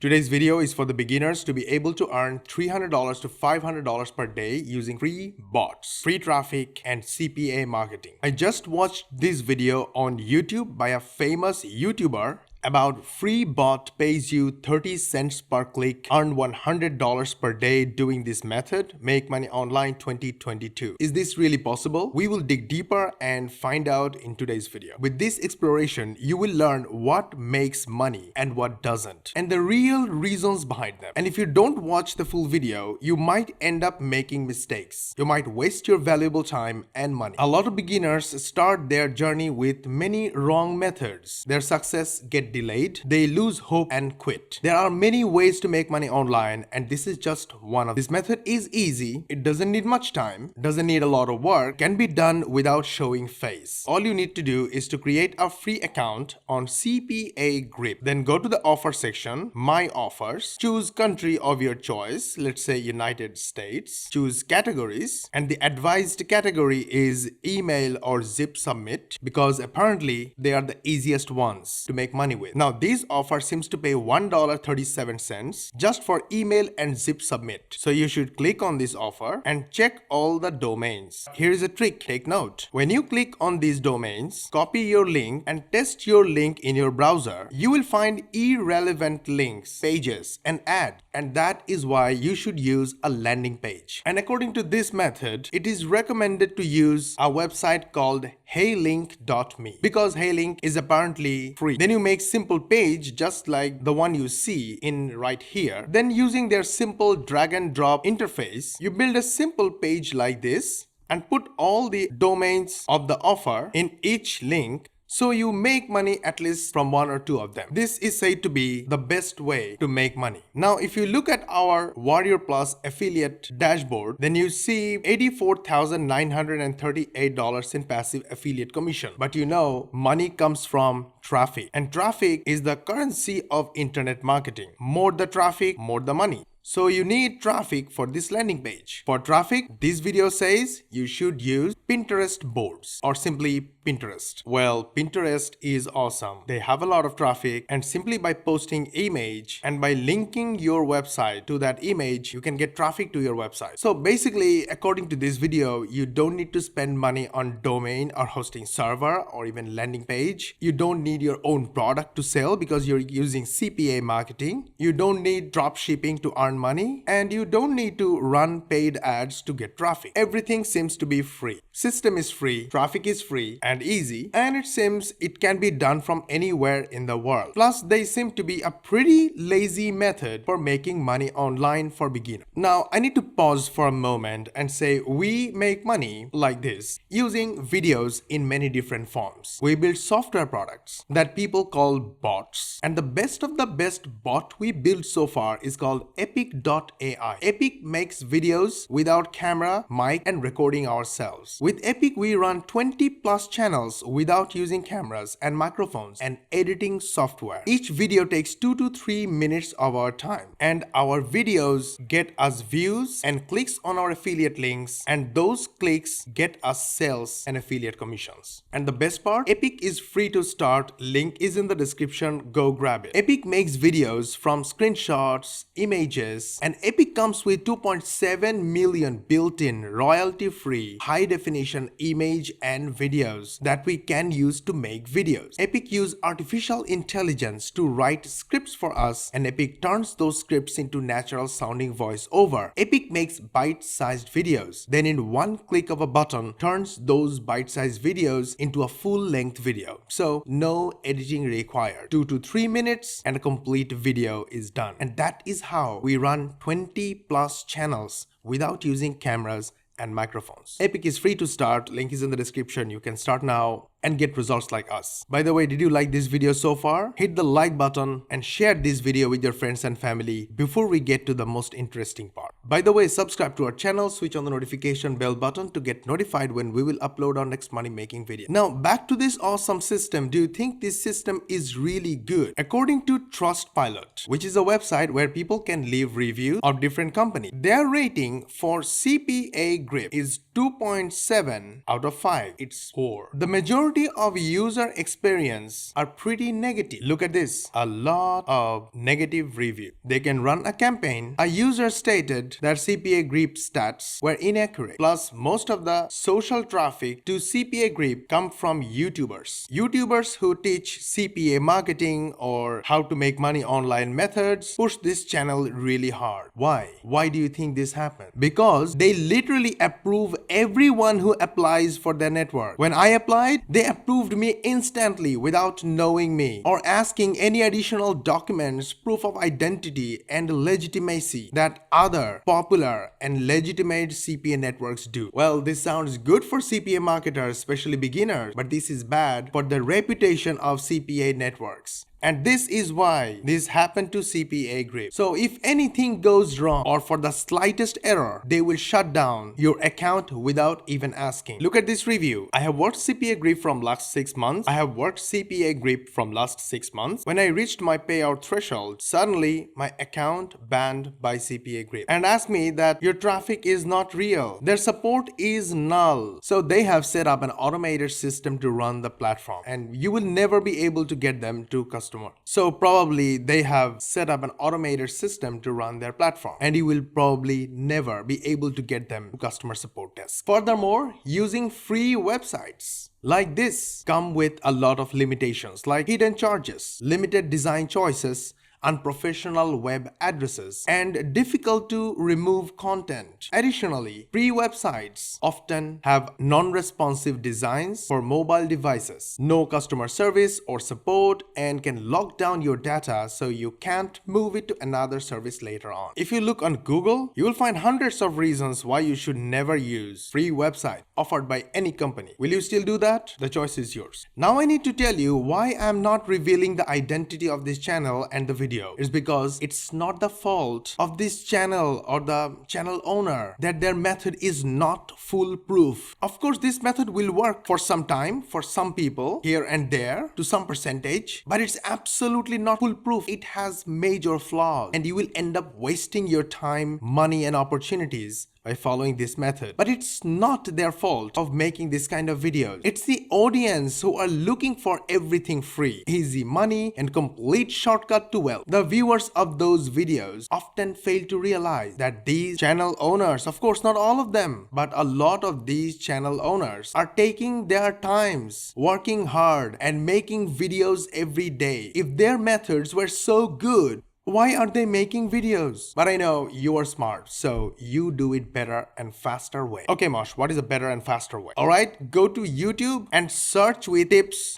Today's video is for the beginners to be able to earn $300 to $500 per day using free bots, free traffic, and CPA marketing. I just watched this video on YouTube by a famous YouTuber about free bot pays you 30 cents per click, earn $100 per day doing this method, make money online 2022. Is this really possible? We will dig deeper and find out in today's video. With this exploration, you will learn what makes money and what doesn't, and the real reasons behind them. And if you don't watch the full video, you might end up making mistakes. You might waste your valuable time and money. A lot of beginners start their journey with many wrong methods. Their success gets delayed, they lose hope and quit. There are many ways to make money online, and this is just one of them. This method is easy, it doesn't need much time, doesn't need a lot of work, can be done without showing face. All you need to do is to create a free account on CPA Grip. Then go to the offer section, My Offers, choose country of your choice, let's say United States, choose categories, and the advised category is email or zip submit because apparently they are the easiest ones to make money with. Now this offer seems to pay $1.37 just for email and zip submit. So you should click on this offer and check all the domains. Here is a trick, take note. When you click on these domains, copy your link and test your link in your browser, you will find irrelevant links, pages, and ads. And that is why you should use a landing page. And according to this method, it is recommended to use a website called heylink.me because Heylink is apparently free. Then you make simple page just like the one you see in right here. Then using their simple drag and drop interface, you build a simple page like this and put all the domains of the offer in each link. So you make money at least from one or two of them. This is said to be the best way to make money. Now, if you look at our Warrior Plus affiliate dashboard, then you see $84,938 in passive affiliate commission. But you know, money comes from traffic, and traffic is the currency of internet marketing. More the traffic, more the money. So you need traffic for this landing page. For traffic, this video says you should use Pinterest boards or simply Pinterest. Well, Pinterest is awesome. They have a lot of traffic, and simply by posting image and by linking your website to that image, you can get traffic to your website. So basically, according to this video, you don't need to spend money on domain or hosting server or even landing page. You don't need your own product to sell because you're using CPA marketing. You don't need drop shipping to earn money, and you don't need to run paid ads to get traffic. Everything seems to be free. System is free, traffic is free and easy, and it seems it can be done from anywhere in the world. Plus, they seem to be a pretty lazy method for making money online for beginners. Now, I need to pause for a moment and say we make money like this using videos in many different forms. We build software products that people call bots, and the best of the best bot we built so far is called Epic.ai. Epic makes videos without camera, mic, and recording ourselves. With Epic, we run 20 plus channels without using cameras and microphones and editing software. Each video takes 2 to 3 minutes of our time, and our videos get us views and clicks on our affiliate links, and those clicks get us sales and affiliate commissions. And the best part, Epic is free to start. Link is in the description, go grab it. Epic makes videos from screenshots, images, and Epic comes with 2.7 million built-in royalty-free high-definition image and videos that we can use to make videos. Epic use artificial intelligence to write scripts for us, and Epic turns those scripts into natural sounding voiceover. Epic makes bite-sized videos, then in one click of a button turns those bite-sized videos into a full-length video. So no editing required. 2 to 3 minutes and a complete video is done. And that is how we run 20 plus channels without using cameras and microphones. Epic is free to start, link is in the description. You can start now and get results like us. By the way, did you like this video so far? Hit the like button and share this video with your friends and family before we get to the most interesting part. By the way, subscribe to our channel, switch on the notification bell button to get notified when we will upload our next money making video. Now back to this awesome system. Do you think this system is really good? According to Trustpilot, which is a website where people can leave reviews of different companies, their rating for CPA grip is 2.7 out of 5. It's poor. The majority of user experience are pretty negative. Look at this. A lot of negative review. They can run a campaign. A user stated that CPA grip stats were inaccurate. Plus, most of the social traffic to CPA grip come from YouTubers. YouTubers who teach CPA marketing or how to make money online methods push this channel really hard. Why? Why do you think this happened? Because they literally approve everyone who applies for their network. When I applied, they approved me instantly without knowing me or asking any additional documents, proof of identity and legitimacy that other popular and legitimate CPA networks do. Well, this sounds good for CPA marketers, especially beginners, but this is bad for the reputation of CPA networks. And this is why this happened to CPA grip. So if anything goes wrong or for the slightest error, they will shut down your account without even asking. Look at this review. I have worked CPA grip from last 6 months. I have worked CPA grip from last 6 months. When I reached my payout threshold, suddenly my account banned by CPA grip and asked me that your traffic is not real. Their support is null. So they have set up an automated system to run the platform and you will never be able to get them to customer. So probably they have set up an automated system to run their platform and you will probably never be able to get them to customer support desk. Furthermore, using free websites like this come with a lot of limitations like hidden charges, limited design choices, unprofessional web addresses, and difficult to remove content. Additionally, free websites often have non-responsive designs for mobile devices, no customer service or support, and can lock down your data so you can't move it to another service later on. If you look on Google, you will find hundreds of reasons why you should never use free website offered by any company. Will you still do that? The choice is yours. Now I need to tell you why I'm not revealing the identity of this channel and the video. It's because it's not the fault of this channel or the channel owner that their method is not foolproof. Of course, this method will work for some time, for some people, here and there, to some percentage, but it's absolutely not foolproof. It has major flaws and you will end up wasting your time, money and opportunities by following this method. But it's not their fault of making this kind of videos. It's the audience who are looking for everything free, easy money and complete shortcut to wealth. The viewers of those videos often fail to realize that these channel owners, of course not all of them, but a lot of these channel owners are taking their times, working hard and making videos every day. If their methods were so good, why are they making videos? But I know you are smart, so you do it better and faster way. Okay, Mosh, what is a better and faster way? Alright, go to YouTube and search with tips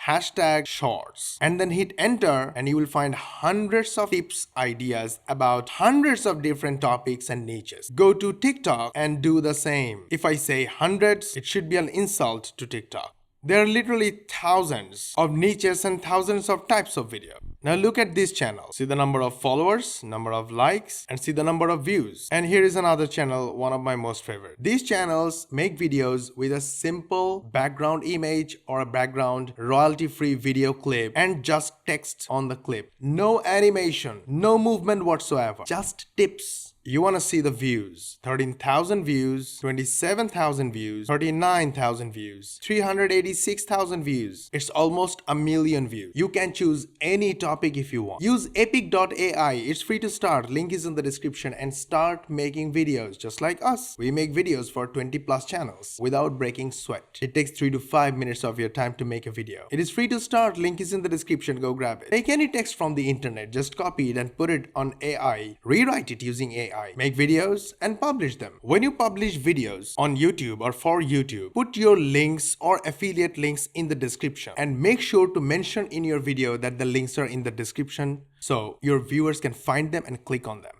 #shorts and then hit enter and you will find hundreds of tips, ideas about hundreds of different topics and niches. Go to TikTok and do the same. If I say hundreds, it should be an insult to TikTok. There are literally thousands of niches and thousands of types of video. Now look at this channel. See the number of followers, number of likes, and see the number of views. And here is another channel, one of my most favorite. These channels make videos with a simple background image or a background royalty-free video clip and just text on the clip. No animation, no movement whatsoever, just tips. You want to see the views. 13,000 views, 27,000 views, 39,000 views, 386,000 views. It's almost a million views. You can choose any topic if you want. Use epic.ai. It's free to start. Link is in the description and start making videos just like us. We make videos for 20 plus channels without breaking sweat. It takes 3 to 5 minutes of your time to make a video. It is free to start. Link is in the description. Go grab it. Take any text from the internet. Just copy it and put it on AI. Rewrite it using AI. Make videos and publish them. When you publish videos on YouTube or for YouTube, put your links or affiliate links in the description and make sure to mention in your video that the links are in the description so your viewers can find them and click on them.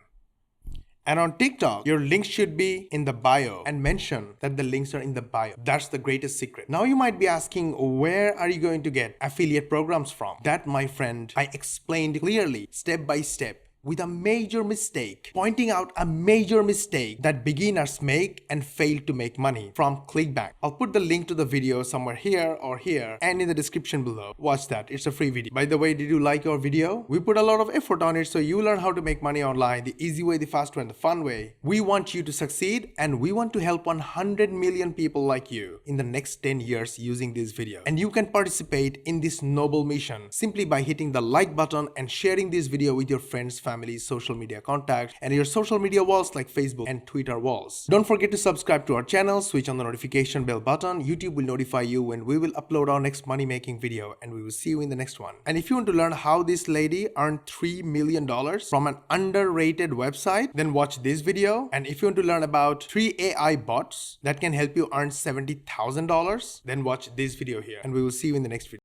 And on TikTok, your links should be in the bio and mention that the links are in the bio. That's the greatest secret. Now you might be asking, where are you going to get affiliate programs from? That, my friend, I explained clearly, step by step, with a major mistake, pointing out a major mistake that beginners make and fail to make money from clickbank. I'll put the link to the video somewhere here or here and in the description below. Watch that, it's a free video. By the way, did you like your video? We put a lot of effort on it so you learn how to make money online the easy way, the fast way, and the fun way. We want you to succeed and we want to help 100 million people like you in the next 10 years using this video. And you can participate in this noble mission simply by hitting the like button and sharing this video with your friends, family, social media contacts, and your social media walls like Facebook and Twitter walls. Don't forget to subscribe to our channel, switch on the notification bell button. YouTube will notify you when we will upload our next money making video, and we will see you in the next one. And if you want to learn how this lady earned $3 million from an underrated website, then watch this video. And if you want to learn about 3 AI bots that can help you earn $70,000, then watch this video here, and we will see you in the next video.